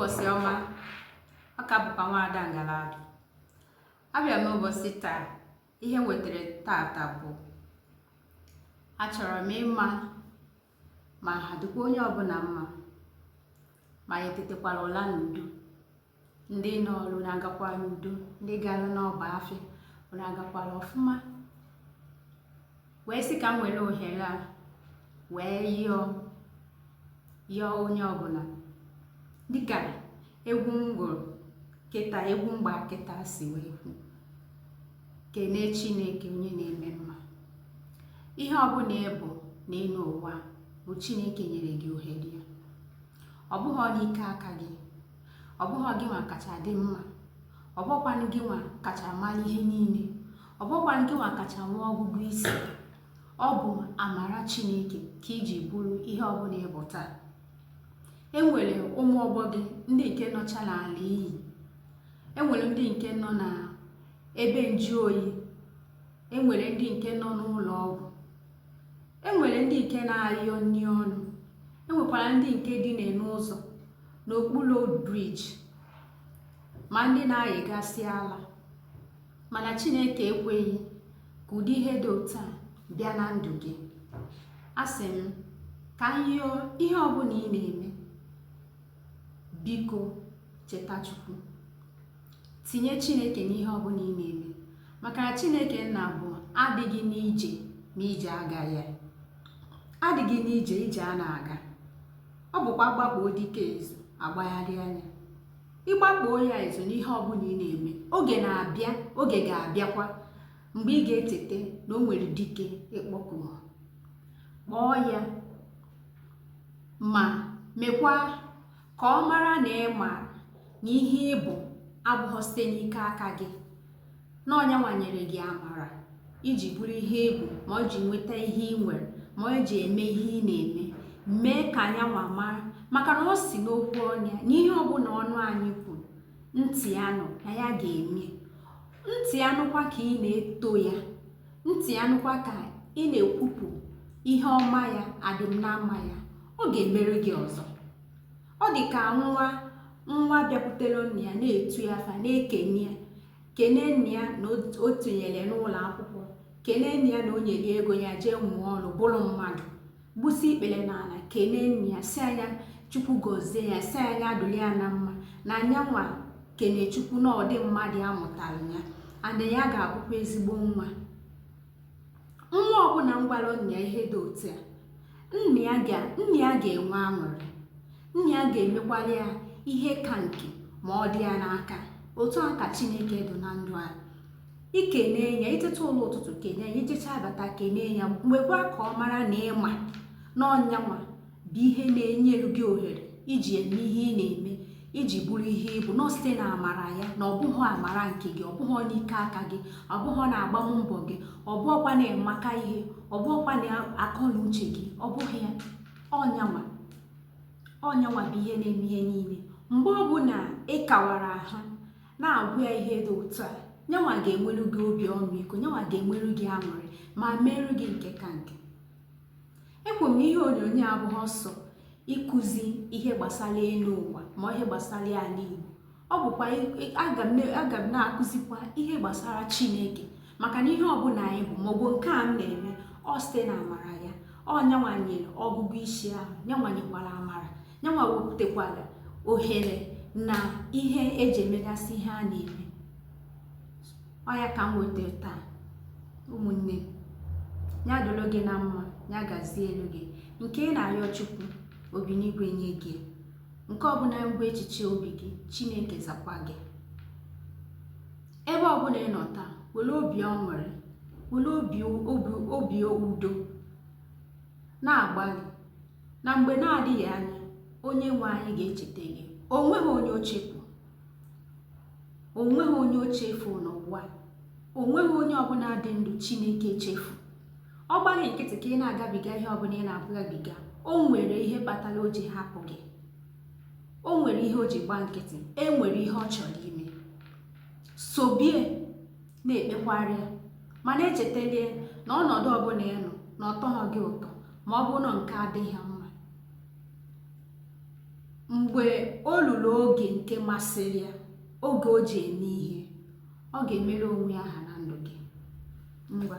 ụbọchị ọma. Ọ ka bụkwa Nwaada Ngalaba. Abịa n'ụbọchị taa. Ihe wetara tata bụ achọrọ m ịma ma ha dịkwa onye ọbụla mma ma etetekwara ụla n'udo, ndị nọ ọrụ na-agakwa n'udo, ndị gara n'ọba afịa na-agakwara ọfụma. Wee sị ka m were ohere a wee yọọ onye ọbụla dịka egwu m gụrụ kịta, egwu mgba kịta si wee kwu, kene Chineke onye na-eme mma. Ihe ọbụla ịbụ n'elu ụwa bụ Chineke nyere gị ohere ya. Ọ bụghị n'ike aka gị, ọ bụghị gị nwa kacha dị mma, ọ bụkwanụ gị nwa kacha mara ihe niile, ọ bụkwanụ gị nwa kacha nwee ọgụgụ isi. Ọ bụ amara Chineke ka iji bụrụ ihe ọbụla ịbụ taa. Enwere ụmụ ọgbọ gị ndị nke nọcha n'ala iyi, enwere ndị nke nọ na ebe nju oyi, enwere ndị nke nọ n'ụlọ ọgwụ, enwere ndị nke na-ayọ nri ọnụ, enwekwara ndị nke dị n'ụzọ n'okpuru briji, ma ndị na-ayịgasị ala. Mana Chineke ekweghị ka ụdị ihe dị otu a bịa na ndụ gị. Asị m ka yọọ ihe ọbụla ị na-eme, biko cheta Chukwu, tinye Chineke n'ihe ọbụla ị na-eme, maka na Chineke nna bụ adịghị n'ije ma ije agaghị ya, adịghị n'ije ije a na-aga. Ọ bụkwa gbakpoo dike ezu agbagharị anya. Ịgbakpoo ya ezu n'ihe ọbụla ị na-eme, oge na-abịa, oge ga-abịakwa mgbe ị ga-etete na o nwere dike ịkpọku, kpọọ ya ma mekwa ka ọ mara na ịma na ihe ịbụ abụghị site n'ike aka gị, na ọnya nwanyere gị amara iji bụrụ ihe ịbụ, ma ọ ji nweta ihe ị nwere, ma ọ ji eme ihe ị na-eme. Mee ka anya nwa mara, maka na ọ si n'okwu ọnya na ihe ọbụla ọnụ anyị kwuru, ntị anụ na ya ga-eme. Ntị anụkwa ka ị na-eto ya, ntị anụkwa ka ị na-ekwupụ ihe ọma ya, adịm na mma ya, ọ ga-emere gị ọzọ. Ọ dị ka nwa bịakwutere nna ya na-etu ya afa, na-ekene ya, kene nna ya na o tinyere n'ụlọ akwụkwọ, kene nna ya na o nyere ego ya jee mụọ ọrụ bụrụ mmadụ, gbusi ikpere n'ala, kene nna ya, si anya Chukwu gọzie ya, si anya adụli ya na mma, na anya nwa kene Chukwu na ọdị mmadụ ya mụtara ya, and ya ga-abụkwa ezigbo nwa. Nwa ọbụla ngwara nna ya ihe dị otu a, nna ya ga-enwe aṅụrị, nna ya ga-emekwara ya ihe ka nke ma ọ dị ya n'aka. Otu a ka Chineke dị na ndụ a. Ikene ya, iteta ụlọ ụtụtụ kene ya, ijecha abata kene ya, mgbekwa ka ọ mara na ịma na ọnyanwa bụ ihe na-enyere gị ohere iji eme ihe ị na-eme, iji bụrụ ihe ịbụ, nọ site na amara ya, na ọ bụghị amara nke gị, ọ bụghị n'ike aka gị, ọ bụghị na agbam mbọ gị, ọ bụghịkwa na emaka ihe, ọ bụghịkwa na akọ na uche gị, ọ bụghị ya. Ọnyanwa bụ ihe na-eme ihe niile. Mgbe ọbụla ị kawara ha na-agwụ ya ihe dị otu a, nyanwa ga-enweru gị obi ọmịiko, nyanwa ga-enweru gị aṅụrị ma merụ gị nke ka nke. Ekwu m ihe onyonyo abụghị ọsọ ịkụzi ihe gbasara elu ụwa ma ihe gbasara ala Igbo. Ọ bụkwa aga m na-akụzikwa ihe gbasara Chineke, maka na ihe ọbụla anyị bụ maọbụ nke a m na-eme, ọ site na amara ya. Ọ nyanwa nyere ọgụgụ isi ahụ, nyanwa nyekwara amara, nyanwa wepụtakwara ohere na ihe eji emegasị ihe a na-eme. Ọ ya ka m wetara taa. Ụmụnne, ya dolo gị na mma, ya gazie elu gị. Nke ị na-arịọ Chukwu, obi n'igwe nye gị. Nke ọbụla ngwa echiche obi gị, Chineke zakwa gị. Ebe ọbụla ị nọ taa, were obi ọṅụrị, were obi udo na-agbalị, na mgbe na-adịghị anya onye nwe anyị ga-echeta gị. Onweghị onye ochefu n'ụwa, onweghị onye ọbụla dị ndụ Chineke echefu. Ọ gbaghị nkịtị ka ị na-agabiga ihe ọbụla ị na-agabiga, o nwere ihe kpatara o ji hapụ gị, o nwere ihe o ji gba nkịtị, e nwere ihe ọ chọrọ ime. Sobie na-ekpekwarị, mana echetalie na ọnọdụ ọbụla ị nọ na ọ tọghọ gị ụtọ, ma ọ bụ na nke adịghị mma, mgbe o luru oge nke masịrị ya, oge o ji eme ihe, ọ ga-emere onwe ya aha na ndụ gị. Ngwa.